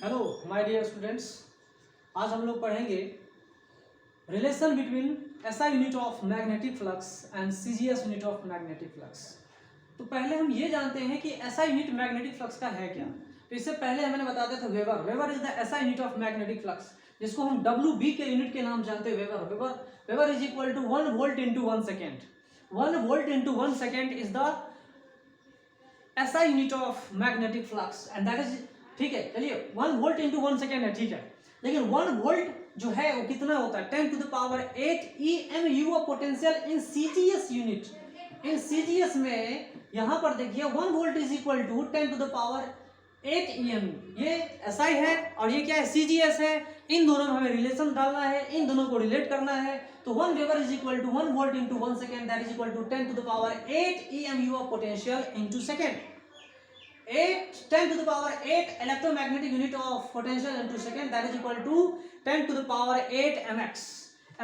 Hello my dear students, आज हम लोग पढ़ेंगे relation between SI unit of magnetic flux and CGS unit of magnetic flux. तो पहले हम ये जानते हैं कि एसआई यूनिट मैग्नेटिक फ्लक्स का है क्या। तो इससे पहले मैंने बता दिया था weber is the SI unit of magnetic flux, जिसको हम WB के यूनिट के नाम जानते हैं। Weber is equal to 1 volt into 1 second. 1 volt into 1 second is the SI unit of magnetic flux and that is, ठीक है। चलिए 1 वोल्ट इंटू 1 सेकेंड है, ठीक है। लेकिन 1 वोल्ट जो है वो कितना होता है, 10 to the power 8 EMU of potential in CGS unit. In CGS में यहां पर देखिए 1 volt is equal to 10 to the power 8 EMU। ये SI है और ये क्या है, CGS है। इन दोनों में हमें रिलेशन डालना है, इन दोनों को रिलेट करना है। तो 1 weber is equal to 1 volt into 1 second, that is equal to 10 to the power 8 EMU of potential into second. 10 to the power 8 electromagnetic unit of potential into second, that is equal to 10 to the power 8 mx।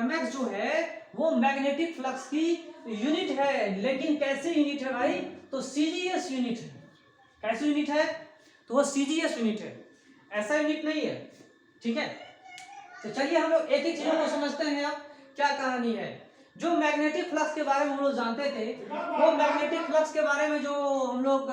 mx जो है वो magnetic flux की unit है, लेकिन कैसी unit है भाई, तो CGS यूनिट है। कैसी यूनिट है, तो वो CGS यूनिट है, ऐसा यूनिट नहीं है, ठीक है। तो चलिए हम लोग एक एक चीजों को समझते हैं। अब क्या कहानी है, जो मैग्नेटिक फ्लक्स के बारे में हम लोग जानते थे, वो मैग्नेटिक फ्लक्स के बारे में जो हम लोग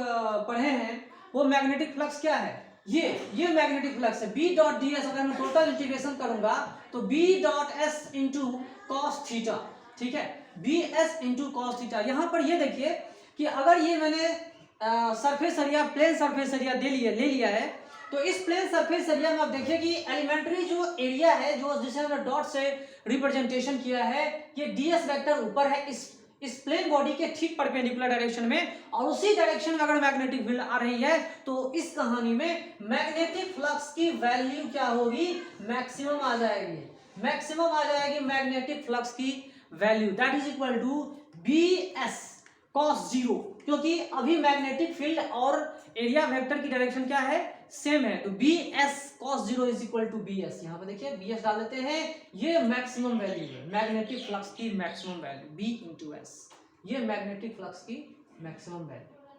पढ़े हैं, वो मैग्नेटिक फ्लक्स क्या है, ये मैग्नेटिक फ्लक्स है। B डॉट ds अगर मैं टोटल इंटीग्रेशन करूंगा तो B dot s into cos theta, ठीक है। BS into cos theta. यहाँ पर ये देखिए कि अगर ये मैंने surface area, plane surface area ले लिया है, तो इस प्लेन सरफेस एरिया में आप देखिए कि एलिमेंट्री जो एरिया है, जो जिसे हमने डॉट से रिप्रेजेंटेशन किया है, ये ds वेक्टर ऊपर है इस प्लेन बॉडी के ठीक परपेंडिकुलर डायरेक्शन में, और उसी डायरेक्शन में अगर मैग्नेटिक फील्ड आ रही है, तो इस कहानी में मैग्नेटिक फ्लक्स की वैल्यू क्या होगी, मैक्सिमम आ जाएगी। मैक्सिमम आ जाएगी मैग्नेटिक फ्लक्स की value, that is equal to BS cos 0, क्योंकि अभी मैग्नेटिक फील्ड और एरिया वेक्टर की डायरेक्शन क्या है, सेम है। तो BS cos 0 is equal to BS। यहाँ पे देखिए BS डाल देते हैं, ये मैक्सिमम वैल्यू है मैग्नेटिक फ्लक्स की, maximum value B into S, ये मैग्नेटिक फ्लक्स की मैक्सिमम वैल्यू,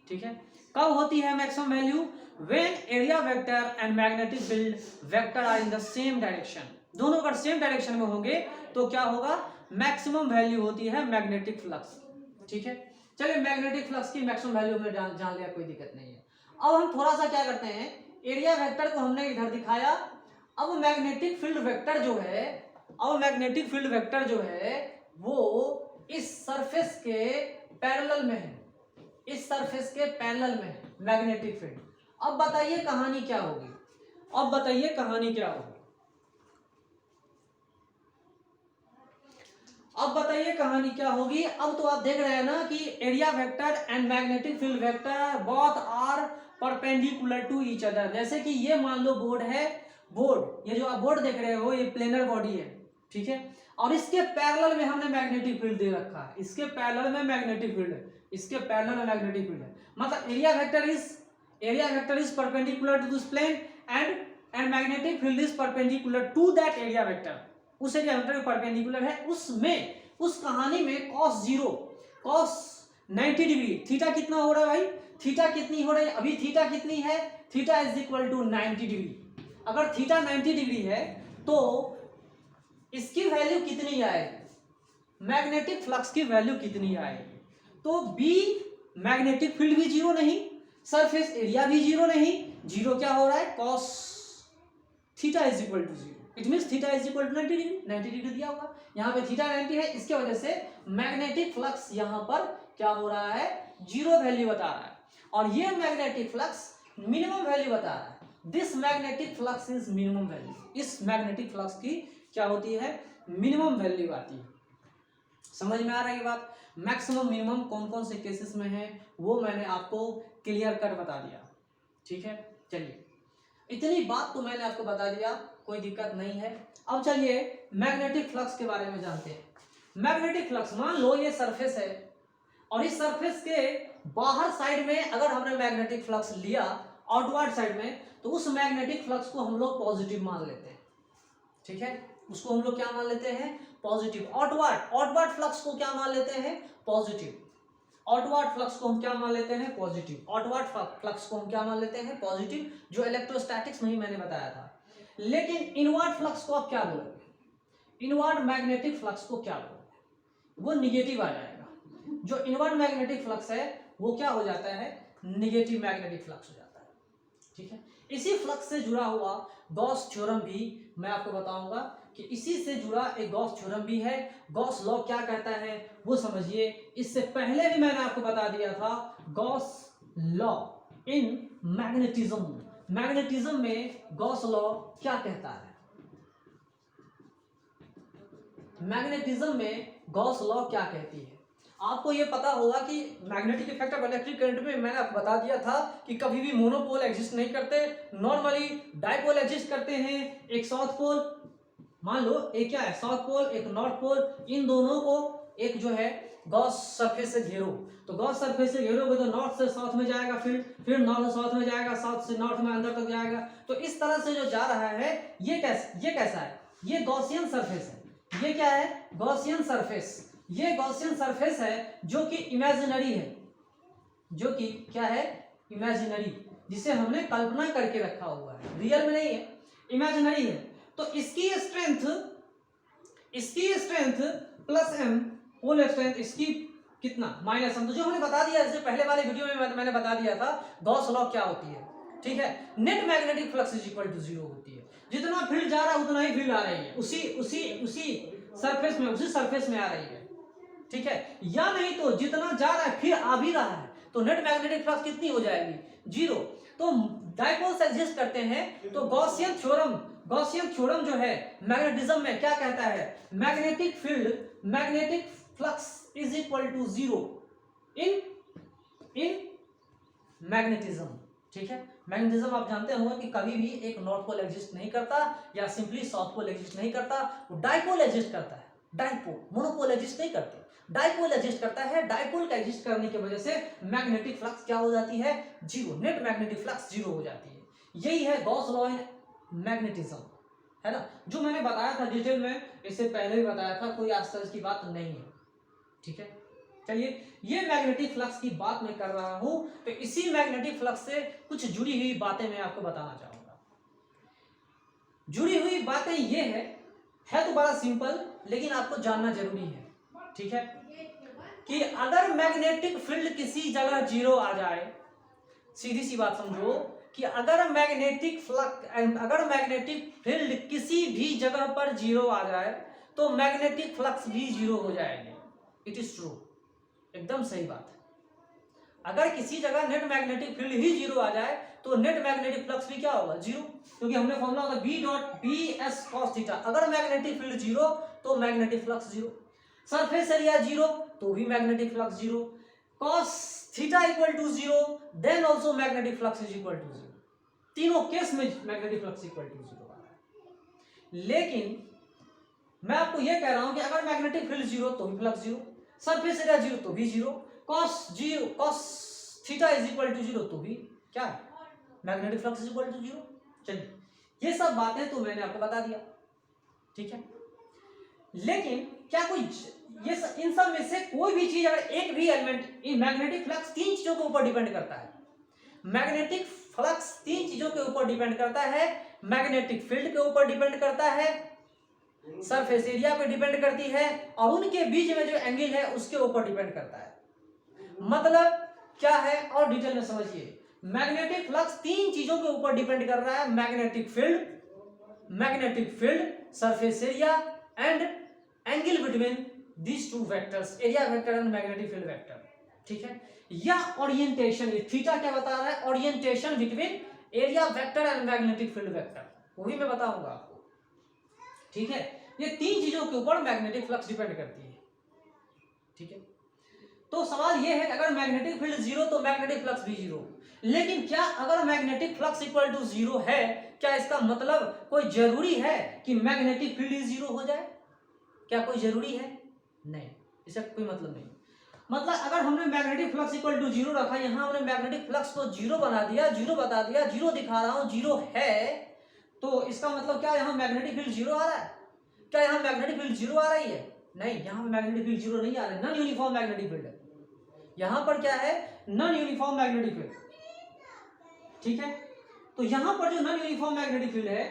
ठीक है। कब होती है maximum value, when area vector and magnetic field vector are in the same direction. दोनों अगर सेम डायरेक्शन में होंगे तो क्या होगा, मैक्सिमम वैल्यू होती है मैग्नेटिक फ्लक्स, ठीक है। चलिए मैग्नेटिक फ्लक्स की मैक्सिमम वैल्यू में जान लिया, कोई दिक्कत नहीं है। अब हम थोड़ा सा क्या करते हैं, एरिया वेक्टर को हमने इधर दिखाया। अब मैग्नेटिक फील्ड वेक्टर जो है, वो इस सरफेस के पैरेलल में है, इस सरफेस के पैरेलल में है मैग्नेटिक फील्ड। अब बताइए कहानी क्या होगी, अब तो आप देख रहे हैं ना कि area vector and magnetic field vector both are perpendicular to each other. जैसे कि ये मान लो बोर्ड है, ये जो आप बोर्ड देख रहे हो, ये प्लेनर बॉडी है, ठीक है। और इसके पैरेलल में हमने मैग्नेटिक फील्ड दे रखा है, इसके पैरेलल में मैग्नेटिक फील्ड है, मतलब area vector is perpendicular to this plane and magnetic field is perpendicular to that area vector. उस एरिया वेक्टर के परपेंडिकुलर है, उसमें उस कहानी में cos 90 डिग्री, थीटा कितना हो रहा है भाई, थीटा कितनी हो रही है, अभी थीटा कितनी है, theta is equal to 90 degree. अगर थीटा 90 डिग्री है तो इसकी वैल्यू कितनी आएगी, मैग्नेटिक फ्लक्स की वैल्यू कितनी आएगी, तो B मैग्नेटिक फील्ड भी जीरो नहीं, सरफेस एरिया भी जीरो नहीं, जीरो क्या हो रहा है, cos theta is equal to 0। It means theta is equal to 90 degree दिया होगा, यहाँ पे थीटा 90 है, इसके वजह से मैग्नेटिक फ्लक्स यहाँ पर क्या हो रहा है, जीरो वैल्यू बता रहा है, और ये मैग्नेटिक फ्लक्स मिनिमम वैल्यू बता रहा है। This magnetic flux is minimum value, इस मैग्नेटिक फ्लक्स की क्या होती है, मिनिमम वैल्यू आती है। समझ में आ रही है बात। मैक्सिमम मिनिमम कौन कौन से केसेस में है वो मैंने आपको क्लियर कर बता दिया, ठीक है। चलिए इतनी बात तो मैंने आपको बता दिया, कोई दिक्कत नहीं है। अब चलिए मैग्नेटिक फ्लक्स के बारे में जानते हैं। मैग्नेटिक फ्लक्स, मान लो ये सरफेस है और इस सरफेस के बाहर साइड में अगर हमने मैग्नेटिक फ्लक्स लिया आउटवर्ड साइड में, तो उस मैग्नेटिक फ्लक्स को हम लोग पॉजिटिव मान लेते हैं, ठीक है। उसको हम लोग क्या मान लेते हैं, पॉजिटिव। आउटवर्ड फ्लक्स को क्या मान लेते हैं, पॉजिटिव। आउटवर्ड फ्लक्स को हम क्या मान लेते हैं, पॉजिटिव। आउटवर्ड फ्लक्स को हम क्या मान लेते हैं, पॉजिटिव, जो इलेक्ट्रोस्टैटिक्स में ही मैंने बताया था। लेकिन इनवर्ड फ्लक्स को आप क्या बोलोगे, इनवर्ड मैग्नेटिक फ्लक्स को क्या बोलोगे, वो निगेटिव आ जाएगा। जो इनवर्ड मैग्नेटिक फ्लक्स है वो क्या हो जाता है, निगेटिव मैग्नेटिक फ्लक्स हो जाता है। ठीक है, इसी फ्लक्स से जुड़ा हुआ गॉस थ्योरम भी मैं आपको बताऊंगा कि इसी से जुड़ा एक गॉस थ्योरम भी है। गॉस लॉ क्या कहता है वो समझिए। इससे पहले भी मैंने आपको बता दिया था Gauss law in magnetism. Magnetism में गॉस लॉ क्या कहता है, मैग्नेटिज्म में गॉस लॉ क्या कहती है। आपको ये पता होगा कि magnetic effect of electric current में मैंने आपको बता दिया था कि कभी भी मोनोपोल एग्जिस्ट नहीं करते, नॉर्मली डाइपोल एग्जिस्ट करते हैं। एक साउथ पोल, मान लो एक क्या है साउथ पोल, एक नॉर्थ पोल, इन दोनों को एक जो है गॉस सरफेस से घेरो। तो गॉस सरफेस से घेरोगे तो नॉर्थ से साउथ में जाएगा, फिर नॉर्थ से साउथ में जाएगा, साउथ से नॉर्थ में अंदर तक जाएगा। तो इस तरह से जो जा रहा है ये कैसा है, ये गॉसियन सरफेस है। ये क्या है, गॉसियन सरफेस। ये गॉसियन सरफेस है जो कि इमेजिनरी है, जो कि क्या है, इमेजिनरी, जिसे हमने कल्पना करके रखा हुआ है, रियल में नहीं है, इमेजिनरी है। तो इसकी strength plus M hole strength, इसकी कितना माइनस एम। तो जो हमने बता दिया इससे पहले वाले वीडियो में मैंने बता दिया था गॉस लॉ क्या होती है। ठीक है, net magnetic flux is equal to 0 होती है। जितना फील्ड जा रहा है उतना ही फील्ड आ रही है, उसी सरफेस में आ रही है। ठीक है, या नहीं तो जितना जा रहा है फिर आ भी रहा है, तो नेट मैग्नेटिक फ्लक्स कितनी हो जाएगी, 0। तो डाइपोल्स एग्जिस्ट करते हैं। तो गॉसियन थ्योरम जो है मैग्नेटिज्म में क्या कहता है, magnetic flux is equal to 0 in magnetism. ठीक है, मैग्नेटिज्म आप जानते होंगे कि कभी भी एक नॉर्थ पोल एग्जिस्ट नहीं करता या सिंपली साउथ पोल एग्जिस्ट नहीं करता, वो डाइपोल एग्जिस्ट करता है। डाइपोल, मोनोपोल एग्जिस्ट नहीं करते, डाइपोल एग्जिस्ट करता है। डाइपोल का एग्जिस्ट करने की वजह से मैग्नेटिक फ्लक्स क्या हो जाती है, 0, नेट मैग्नेटिक फ्लक्स 0 हो जाती है। यही है गॉस लॉ इन मैग्नेटिज्म, है ना, जो मैंने बताया था डिटेल में, इससे पहले भी बताया था, कोई आश्चर्य की बात नहीं है। ठीक है, चलिए, ये मैग्नेटिक फ्लक्स की बात मैं कर रहा हूं, तो इसी मैग्नेटिक फ्लक्स से कुछ जुड़ी हुई बातें मैं आपको बताना चाहूंगा। जुड़ी हुई बातें ये है तो बड़ा सिंपल, लेकिन आपको जानना जरूरी है। ठीक है, कि अगर मैग्नेटिक फील्ड किसी जगह 0 आ जाए, सीधी सी बात समझो कि अगर मैग्नेटिक फील्ड किसी भी जगह पर 0 आ जाए तो मैग्नेटिक फ्लक्स भी 0 हो जाएंगे। इट इज ट्रू, एकदम सही बात है। अगर किसी जगह नेट मैग्नेटिक फील्ड ही 0 आ जाए तो नेट मैग्नेटिक फ्लक्स भी क्या होगा, 0, क्योंकि हमने फॉर्मूला होता है B.S cos थीटा। अगर मैग्नेटिक फील्ड 0 तो मैग्नेटिक फ्लक्स 0, सरफेस एरिया 0 तो भी magnetic flux 0, cos theta equal to 0, then also magnetic flux is equal to 0। तीनों केस में मैग्नेटिक फ्लक्स इक्वल टू 0 आ रहा है। लेकिन मैं आपको यह कह रहा हूं कि अगर मैग्नेटिक फील्ड 0 तो भी फ्लक्स 0, सरफेस एरिया 0 तो भी 0, cos theta is equal to 0 तो भी क्या है, magnetic flux is equal to 0। चलिए, ये सब बातें तो मैंने आपको बता दिया। ठीक है, लेकिन क्या कोई इन सब में से कोई भी चीज, अगर एक भी एलिमेंट, इन मैग्नेटिक फ्लक्स 3 चीजों के ऊपर डिपेंड करता है। मैग्नेटिक फ्लक्स 3 चीजों के ऊपर डिपेंड करता है। मैग्नेटिक फील्ड के ऊपर डिपेंड करता है, सरफेस एरिया पे डिपेंड करती है, और उनके बीच में जो एंगल है उसके ऊपर डिपेंड करता है। मतलब क्या है, और डिटेल में समझिए। मैग्नेटिक फ्लक्स 3 चीजों के ऊपर डिपेंड कर रहा है, magnetic field, surface area and angle between these 2 vectors, area vector and magnetic field vector. ठीक है, या ओरिएंटेशन, थीटा क्या बता रहा है, orientation between area vector and magnetic field vector, वो भी मैं बताऊंगा आपको। ठीक है, ये 3 चीजों के ऊपर मैग्नेटिक फ्लक्स डिपेंड करती है। ठीक है, तो सवाल ये है कि अगर मैग्नेटिक फील्ड 0 तो मैग्नेटिक फ्लक्स भी 0। लेकिन क्या अगर मैग्नेटिक फ्लक्स इक्वल टू 0 है, क्या इसका मतलब कोई जरूरी है कि मैग्नेटिक फील्ड ही 0 हो जाए? क्या कोई जरूरी है? नहीं, इसका कोई मतलब नहीं। मतलब अगर हमने मैग्नेटिक फ्लक्स इक्वल टू 0 रखा, यहां हमने मैग्नेटिक फ्लक्स को 0 बना दिया, 0 बता दिया, 0 दिखा रहा हूं, 0 है, तो इसका मतलब क्या यहां मैग्नेटिक फील्ड 0 आ रहा है? क्या यहां मैग्नेटिक फील्ड 0 आ रही है? नहीं, यहां मैग्नेटिक फील्ड 0 नहीं आ रहा है, नॉन यूनिफॉर्म मैग्नेटिक फील्ड है। यहाँ पर क्या है, नॉन यूनिफॉर्म मैग्नेटिक फील्ड, ठीक है। तो यहाँ पर जो नॉन यूनिफॉर्म मैग्नेटिक फील्ड है,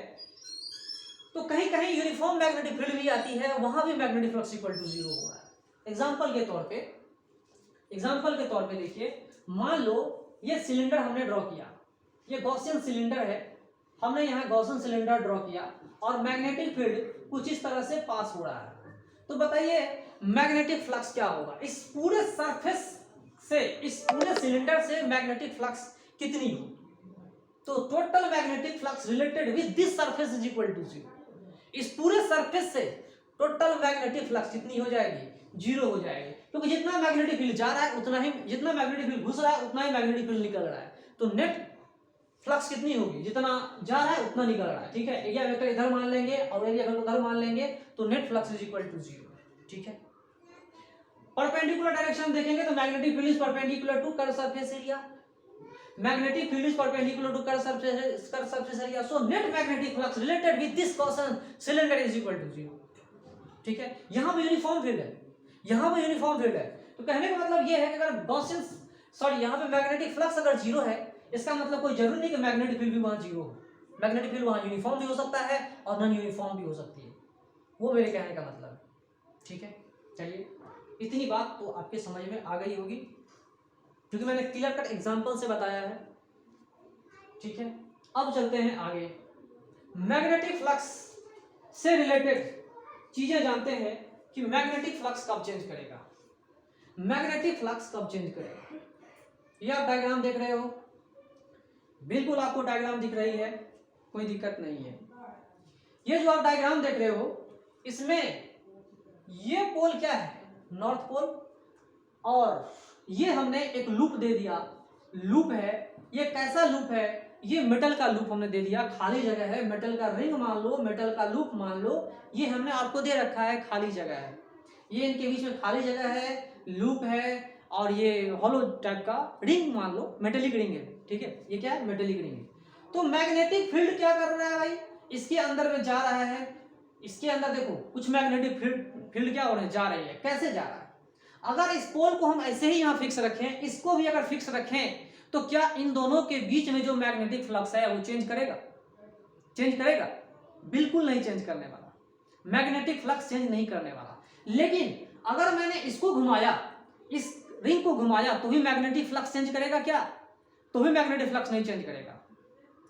तो कहीं कहीं यूनिफॉर्म मैग्नेटिक फील्ड भी आती है, वहां भी मैग्नेटिक फ्लक्स इक्वल टू 0 हो रहा है। एग्जाम्पल के तौर पे देखिए, मान लो ये सिलेंडर हमने ड्रॉ किया, ये गॉसियन सिलेंडर है, हमने यहाँ गॉसियन सिलेंडर ड्रॉ किया और मैग्नेटिक फील्ड कुछ इस तरह से पास हो रहा है। तो बताइए मैग्नेटिक फ्लक्स क्या होगा, इस पूरे सरफेस से, इस पूरे सिलेंडर से मैग्नेटिक फ्लक्स कितनी होगी? तो total magnetic flux related with this surface is equal to 0। इस पूरे सरफेस से टोटल मैग्नेटिक फ्लक्स कितनी हो जाएगी? 0 हो जाएगी, क्योंकि जितना मैग्नेटिक फील्ड जा रहा है उतना ही, जितना मैग्नेटिक फील्ड घुस रहा है उतना ही मैग्नेटिक फील्ड निकल रहा है। तो नेट फ्लक्स कितनी होगी? जितना जा रहा है उतना निकल रहा है, ठीक है। एरिया वेक्टर इधर मान लेंगे और एरिया वेक्टर उधर मान लेंगे, तो net flux is equal to 0, ठीक है। परपेंडिकुलर डायरेक्शन देखेंगे तो magnetic field is perpendicular to curve surface area, magnetic field is perpendicular to curved surface area, so net magnetic flux related with this Gaussian cylinder is equal to 0, ठीक है। यहाँ पे uniform field है, यहाँ पे uniform field है, तो कहने का मतलब ये है कि अगर गॉसियन, सॉरी, यहाँ पे मैग्नेटिक फ्लक्स अगर 0 है, इसका मतलब कोई जरूरी नहीं कि मैग्नेटिक फील्ड भी वहाँ 0 हो। मैग्नेटिक फील्ड वहाँ यूनिफॉर्म भी हो सकता है और नॉन यूनिफॉर्म भी हो सकती है, वो मेरे कहने का मतलब है, ठीक है। चलिए, इतनी बात तो आपके समझ में आ गई होगी, क्योंकि मैंने क्लियर कट एग्जांपल से बताया है, ठीक है। अब चलते हैं आगे, मैग्नेटिक फ्लक्स से रिलेटेड चीजें जानते हैं कि मैग्नेटिक फ्लक्स कब चेंज करेगा, मैग्नेटिक फ्लक्स कब चेंज करेगा। ये आप डायग्राम देख रहे हो, बिल्कुल आपको डायग्राम दिख रही है, कोई दिक्कत नहीं है। ये जो आप डायग्राम देख रहे हो, इसमें ये पोल क्या है? नॉर्थ पोल, और ये हमने एक लूप दे दिया, लूप है, ये कैसा लूप है? ये मेटल का लूप हमने दे दिया, खाली जगह है, मेटल का रिंग मान लो, मेटल का लूप मान लो, ये हमने आपको दे रखा है, खाली जगह है, ये इनके बीच में खाली जगह है, लूप है, और ये हॉलो टाइप का रिंग मान लो, मेटेलिक रिंग है, ठीक है। ये क्या है? मेटेलिक रिंग है। तो मैग्नेटिक फील्ड क्या कर रहा है भाई? इसके अंदर में जा रहा है, इसके अंदर देखो कुछ मैग्नेटिक फील्ड क्या हो रहे हैं? जा रही है। कैसे जा रहा है? अगर इस पोल को हम ऐसे ही यहाँ फिक्स रखें, इसको भी अगर फिक्स रखें, तो क्या इन दोनों के बीच में जो मैग्नेटिक फ्लक्स है वो चेंज करेगा? चेंज करेगा? बिल्कुल नहीं चेंज करने वाला, मैग्नेटिक फ्लक्स चेंज नहीं करने वाला। लेकिन अगर मैंने इसको घुमाया, इस रिंग को घुमाया, तो भी मैग्नेटिक फ्लक्स चेंज करेगा क्या? तो भी मैग्नेटिक फ्लक्स नहीं चेंज करेगा।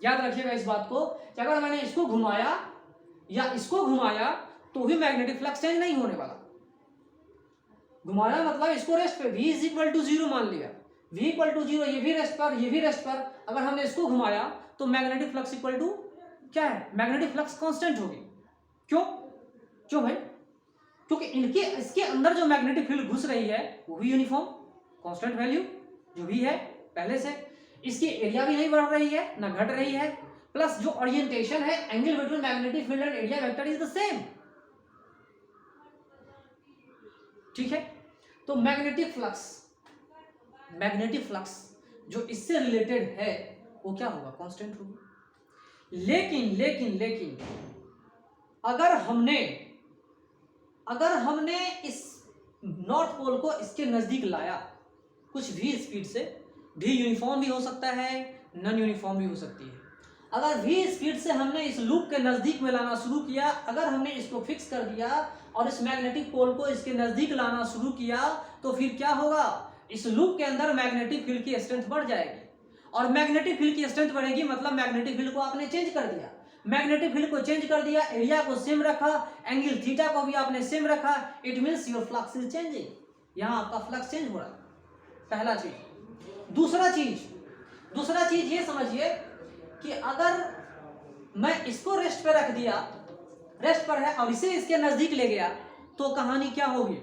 याद रखिएगा इस बात को कि अगर मैंने इसको घुमाया या इसको घुमाया, तो भी मैग्नेटिक फ्लक्स चेंज नहीं होने वाला। घुमाना मतलब इसको रेस्ट पे, v इज इक्वल टू 0 मान लिया, v इक्वल टू 0, ये भी रेस्ट पर, ये भी रेस्ट पर। अगर हमने इसको घुमाया तो मैग्नेटिक फ्लक्स इक्वल टू क्या है? मैग्नेटिक फ्लक्स कांस्टेंट होगी। क्यों? क्यों भाई? क्योंकि इनके, इसके अंदर जो मैग्नेटिक फील्ड घुस रही है वो भी यूनिफॉर्म कांस्टेंट वैल्यू जो भी है पहले से, इसकी एरिया भी नहीं बढ़ रही है ना घट रही है, प्लस जो ओरिएंटेशन है, angle between magnetic field and area vector is the same, ठीक है। तो मैग्नेटिक फ्लक्स जो इससे रिलेटेड है वो क्या होगा? कांस्टेंट होगी। लेकिन अगर हमने इस नॉर्थ पोल को इसके नजदीक लाया कुछ भी स्पीड से, भी यूनिफॉर्म भी हो सकता है, नॉन यूनिफॉर्म भी हो सकती है। अगर भी स्पीड से हमने इस लूप के नजदीक में लाना शुरू किया, अगर हमने इसको फिक्स कर दिया और इस मैग्नेटिक पोल को इसके नजदीक लाना शुरू किया, तो फिर क्या होगा? इस लूप के अंदर मैग्नेटिक फील्ड की स्ट्रेंथ बढ़ जाएगी, और मैग्नेटिक फील्ड की स्ट्रेंथ बढ़ेगी मतलब मैग्नेटिक फील्ड को आपने चेंज कर दिया। मैग्नेटिक फील्ड को चेंज कर दिया, एरिया को सेम रखा, एंगल थीटा को भी आपने सेम रखा, it means your flux is changing, यहाँ आपका फ्लक्स चेंज हो रहा है, पहला चीज। दूसरा चीज ये समझिए कि अगर मैं इसको रेस्ट पे रख दिया, रेस्ट पर है, और इसे इसके नजदीक ले गया, तो कहानी क्या होगी?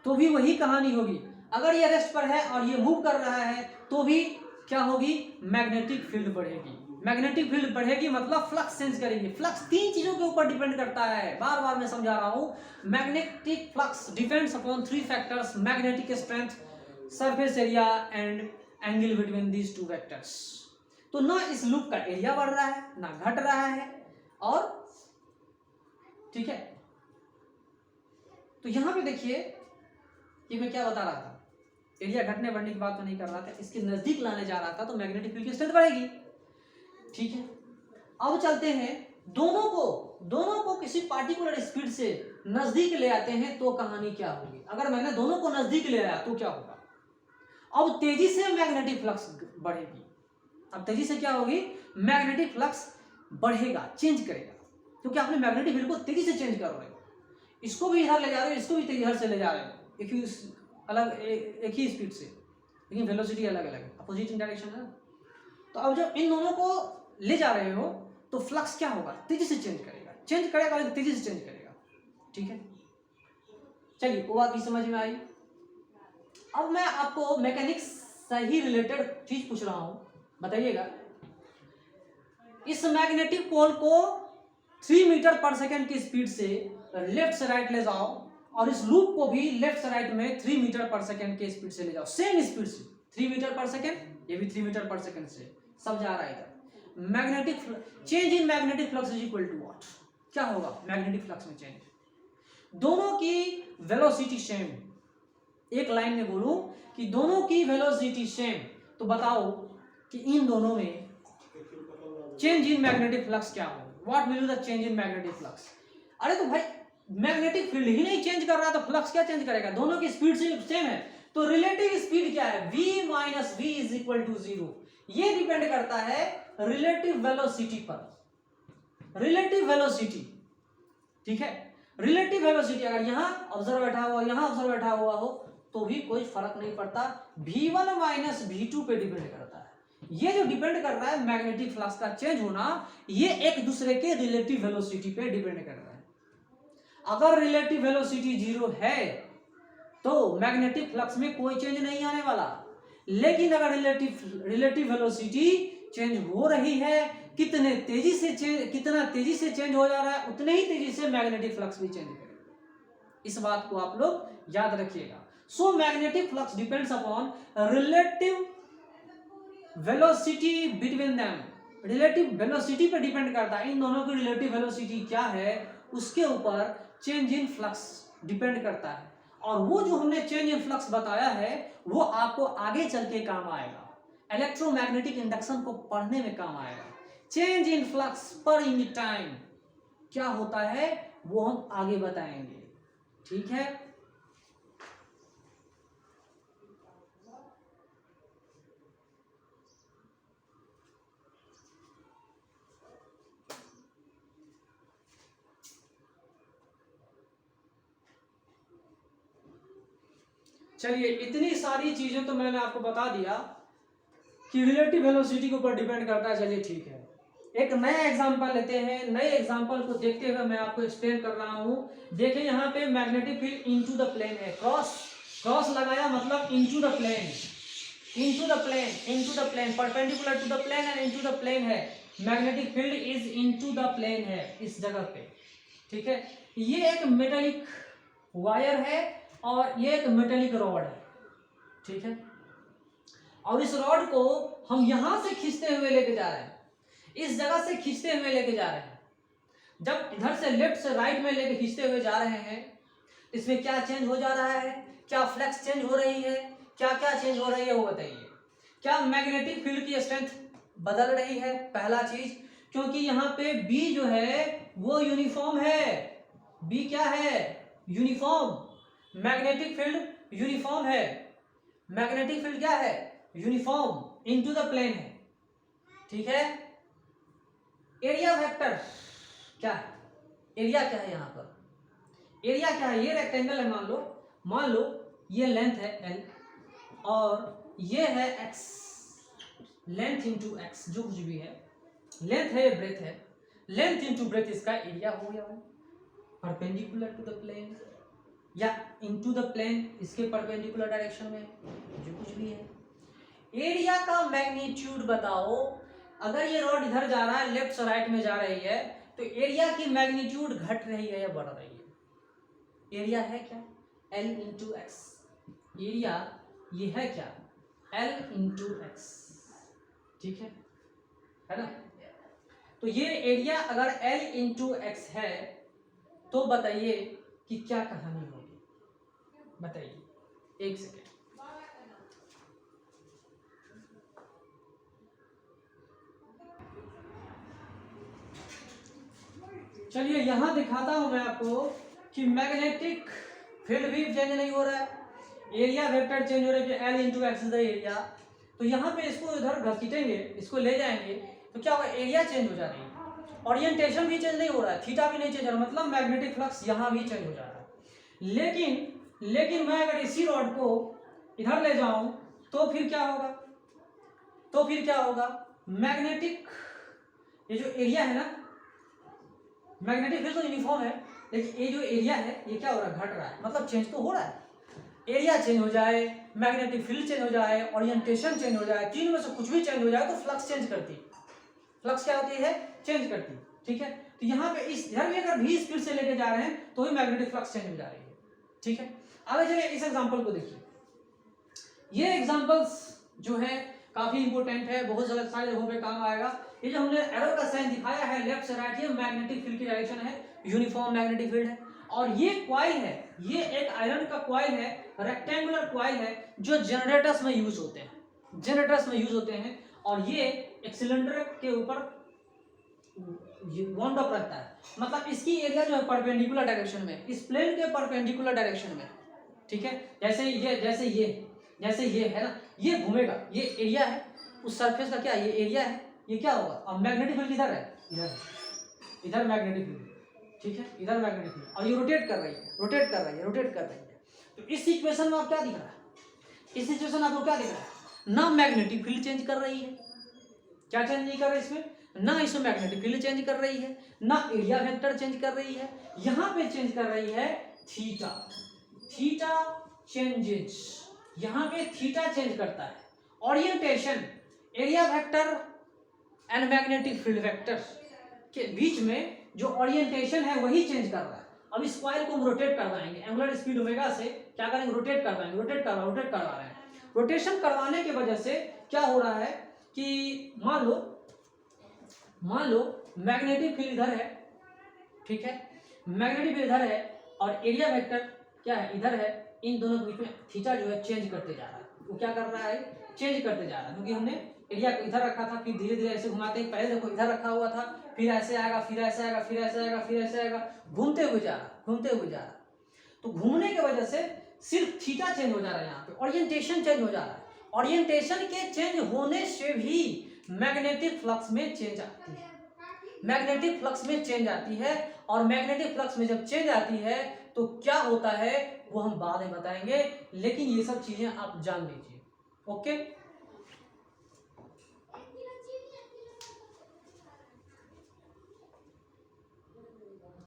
तो भी वही कहानी होगी। अगर ये रेस्ट पर है और ये मूव कर रहा है, तो भी क्या होगी? मैग्नेटिक फील्ड बढ़ेगी। मैग्नेटिक फील्ड बढ़ेगी मतलब फ्लक्स चेंज करेगी। फ्लक्स तीन चीजों के ऊपर डिपेंड करता है, बार बार मैं समझा रहा हूं। Magnetic flux depends upon 3 factors: magnetic strength, surface area and angle between these 2 vectors. तो ना इस लूप का एरिया बढ़ रहा है ना घट रहा है, और ठीक है। तो यहां पे देखिए, ये मैं क्या बता रहा था एरिया घटने बढ़ने की बात तो नहीं कर रहा था, इसके नजदीक लाने जा रहा था तो मैग्नेटिक फील्ड की स्ट्रेंथ बढ़ेगी। ठीक है, अब चलते हैं, दोनों को किसी पार्टिकुलर स्पीड से नजदीक ले आते हैं तो कहानी क्या होगी। अगर मैंने दोनों को नजदीक ले आया तो क्या होगा, अब तेजी से मैग्नेटिक फ्लक्स बढ़ेगी। अब तेजी से क्या होगी, मैग्नेटिक फ्लक्स बढ़ेगा, चेंज करेगा, क्योंकि आपने मैग्नेटिक फील्ड को तेजी से चेंज कर रहे हो। इसको भी इधर ले जा रहे हो, इसको भी इधर से ले जा रहे हो, एक ही स्पीड से, लेकिन वेलोसिटी अलग अलग है, अपोजिट डायरेक्शन है। तो अब जब इन दोनों को ले जा रहे हो तो फ्लक्स क्या होगा, तेजी से चेंज करेगा, तेजी से चेंज करेगा। ठीक है, चलिए वो बात भी समझ में आई। अब मैं आपको मैकेनिक्स से ही रिलेटेड चीज पूछ रहा हूं, बताइएगा। इस मैग्नेटिक पोल को 3 मीटर पर सेकेंड की स्पीड से लेफ्ट से राइट ले जाओ, और इस लूप को भी लेफ्ट से राइट में 3 मीटर पर सेकेंड की स्पीड से ले जाओ, सेम स्पीड से 3 मीटर पर सेकेंड, ये भी 3 मीटर पर सेकेंड से, सब जा रहा है इधर। Magnetic change in magnetic flux is equal to what, क्या होगा मैग्नेटिक फ्लक्स में चेंज, दोनों की वेलोसिटी सेम, एक लाइन में बोलूं कि दोनों की वेलोसिटी सेम, तो बताओ कि इन दोनों में चेंज इन मैग्नेटिक फ्लक्स क्या हो, what will be the change in magnetic flux. अरे तो भाई मैग्नेटिक फील्ड ही नहीं चेंज कर रहा तो फ्लक्स क्या चेंज करेगा, दोनों की स्पीड सेम है, तो रिलेटिव स्पीड क्या है, v minus v is equal to 0। ये डिपेंड करता है रिलेटिव वेलोसिटी पर, रिलेटिव वेलोसिटी। ठीक है, रिलेटिव वेलोसिटी अगर यहां ऑब्जर्वर बैठा हुआ, यहां ऑब्जर्वर बैठा हुआ हो तो भी कोई फर्क नहीं पड़ता, v1 माइनस v2 पे डिपेंड करता है। ये जो डिपेंड कर रहा है मैग्नेटिक फ्लक्स का चेंज होना, ये एक दूसरे के रिलेटिव वेलोसिटी पे डिपेंड कर रहा है। अगर रिलेटिव वेलोसिटी 0 है तो मैग्नेटिक फ्लक्स में कोई चेंज नहीं आने वाला, लेकिन अगर रिलेटिव वेलोसिटी चेंज हो रही है, कितना तेजी से चेंज हो जा रहा है, उतने ही तेजी से मैग्नेटिक फ्लक्स भी चेंज करेगा। इस बात को आप लोग याद रखिएगा। So magnetic flux depends upon relative velocity between them, relative velocity पे डिपेंड करता है, इन दोनों की रिलेटिव वेलोसिटी क्या है उसके ऊपर चेंज इन फ्लक्स डिपेंड करता है। और वो जो हमने चेंज इन फ्लक्स बताया है वो आपको आगे चल के काम आएगा, इलेक्ट्रोमैग्नेटिक इंडक्शन को पढ़ने में काम आएगा। Change in flux per unit time क्या होता है वो हम आगे बताएंगे। ठीक है, चलिए इतनी सारी चीजें तो मैंने आपको बता दिया कि रिलेटिव वेलोसिटी के ऊपर डिपेंड करता है। चलिए ठीक है, एक नया एग्जांपल लेते हैं, नए एग्जांपल को देखते हुए मैं आपको एक्सप्लेन कर रहा हूं। देखिए यहाँ पे magnetic field into the plane है, क्रॉस लगाया मतलब into the plane, perpendicular to the plane and into the plane है, magnetic field is into the plane है इस जगह पे। ठीक है, ये एक मेटालिक वायर है और ये एक मेटालिक रॉड है। ठीक है, और इस रॉड को हम यहां से खींचते हुए लेके जा रहे हैं, इस जगह से खींचते हुए लेके जा रहे हैं। जब इधर से लेफ्ट से राइट में लेके खींचते हुए जा रहे हैं, इसमें क्या चेंज हो जा रहा है, क्या फ्लक्स चेंज हो रही है, क्या क्या चेंज हो रही है वो बताइए। क्या मैग्नेटिक फील्ड की स्ट्रेंथ बदल रही है, पहला चीज, क्योंकि यहाँ पे बी जो है वो यूनिफॉर्म है, बी क्या है यूनिफॉर्म, मैग्नेटिक फील्ड यूनिफॉर्म है, मैग्नेटिक फील्ड क्या है यूनिफॉर्म इनटू द प्लेन है। ठीक है, एरिया वेक्टर क्या है, एरिया क्या है, यहाँ पर एरिया क्या है, ये रेक्टेंगल है, मान लो ये लेंथ है एल और ये है एक्स, लेंथ इंटू एक्स जो कुछ भी है, लेंथ है ब्रेथ है, लेंथ इंटू ब्रेथ इसका एरिया हो गया है, परपेंडिकुलर टू द प्लेन या इनटू द प्लेन, इसके परपेंडिकुलर डायरेक्शन में जो कुछ भी है। एरिया का मैग्नीट्यूड बताओ, अगर ये रॉड इधर जा रहा है, लेफ्ट से राइट में जा रही है, तो एरिया की मैग्नीट्यूड घट रही है या बढ़ रही है, एरिया है क्या L इंटू एक्स, एरिया ये है क्या L इंटू एक्स। ठीक है ना, तो ये एरिया अगर L इंटू एक्स है तो बताइए कि क्या कहानी होगी, बताइए, एक सेकेंड। चलिए यहाँ दिखाता हूँ मैं आपको कि मैग्नेटिक फील्ड भी चेंज नहीं हो रहा है, एरिया वेक्टर चेंज हो रहा है कि L into x is the area. तो यहाँ पे इसको इधर घसीटेंगे, इसको ले जाएंगे तो क्या होगा, एरिया चेंज हो जा रही है, ओरिएंटेशन भी चेंज नहीं हो रहा है, थीटा भी नहीं चेंज हो रहा, मतलब मैग्नेटिक फ्लक्स यहाँ भी चेंज हो जा रहा है। लेकिन मैं अगर इसी रॉड को इधर ले जाऊं तो फिर क्या होगा, मैग्नेटिक ये जो एरिया है ना, मैग्नेटिक फील्ड तो यूनिफॉर्म है, लेकिन ये जो एरिया है ये क्या हो रहा है, घट रहा है, मतलब चेंज तो हो रहा है। एरिया चेंज हो जाए, मैग्नेटिक फील्ड चेंज हो जाए, ओरिएंटेशन चेंज हो जाए, तीन में से कुछ भी चेंज हो जाए तो फ्लक्स चेंज करती है। फ्लक्स क्या होती है, चेंज करती है। ठीक है, तो यहाँ पे इस इधर भी अगर भी स्पीड से लेके जा रहे हैं तो भी मैग्नेटिक फ्लक्स चेंज हो जा रही है। ठीक है, आगे चलिए इस एग्जांपल को देखिए। ये एग्जांपल्स जो है काफी इंपॉर्टेंट है, बहुत सारे जगहों पे काम आएगा। ये जो हमने एरो का साइन दिखाया है लेफ्ट से राइट, ये मैग्नेटिक फील्ड की डायरेक्शन है, यूनिफॉर्म मैग्नेटिक फील्ड है। और ये कॉइल है, ये एक आयरन का कॉइल है, रेक्टेंगुलर कॉइल है, जो जनरेटर्स में यूज होते हैं, और ये एक सिलेंडर के ऊपर वाउंड अप रहता है, मतलब इसकी एरिया जो है परपेंडिकुलर डायरेक्शन में, इस प्लेन के परपेंडिकुलर डायरेक्शन में। ठीक है, जैसे ये है ना, ये घूमेगा, ये एरिया है, उस सरफेस का क्या, ये एरिया है, ये क्या होगा, अब मैग्नेटिक फील्ड किधर है, इधर मैग्नेटिक फील्ड। ठीक है, इधर मैग्नेटिक फील्ड, और ये रोटेट कर रही है। तो इस इक्वेशन में आप क्या दिख रहा है, इस सिचुएशन आपको क्या दिख रहा है, ना मैग्नेटिक फील्ड चेंज कर रही है, क्या चेंज नहीं कर रही इसमें, ना इसमें मैग्नेटिक फील्ड चेंज कर रही है, ना एरिया वेक्टर चेंज कर रही है, यहाँ पे चेंज कर रही है थीटा चेंजेस, यहाँ पे थीटा चेंज करता है। Orientation, area vector and magnetic field vector के बीच में जो ओरिएंटेशन है वही चेंज कर रहा है। अब इस कॉइल को हम रोटेट करवाएंगे, एंगुलर स्पीड ओमेगा से क्या करेंगे, रोटेट करवा रहे हैं। रोटेशन करवाने की वजह से क्या हो रहा है कि मान लो मैग्नेटिक फील्ड इधर है, ठीक है, मैग्नेटिक फील्ड इधर है और एरिया वेक्टर क्या है, इधर है, इन दोनों के बीच में थीटा जो है चेंज करते जा रहा है। वो क्या कर रहा है, चेंज करते जा रहा है, क्योंकि हमने एरिया को इधर रखा था, फिर धीरे धीरे ऐसे घुमाते हैं, पहले देखो इधर रखा हुआ था, फिर ऐसे आएगा, फिर ऐसे आएगा, घूमते हुए जा रहा। तो घूमने की वजह से सिर्फ थीटा चेंज हो जा रहा है, यहाँ पे ओरिएंटेशन चेंज हो जा रहा है। ओरिएंटेशन के चेंज होने से भी मैग्नेटिक फ्लक्स में चेंज आती है, और मैग्नेटिक फ्लक्स में जब चेंज आती है तो क्या होता है वो हम बाद में बताएंगे, लेकिन ये सब चीजें आप जान लीजिए। ओके।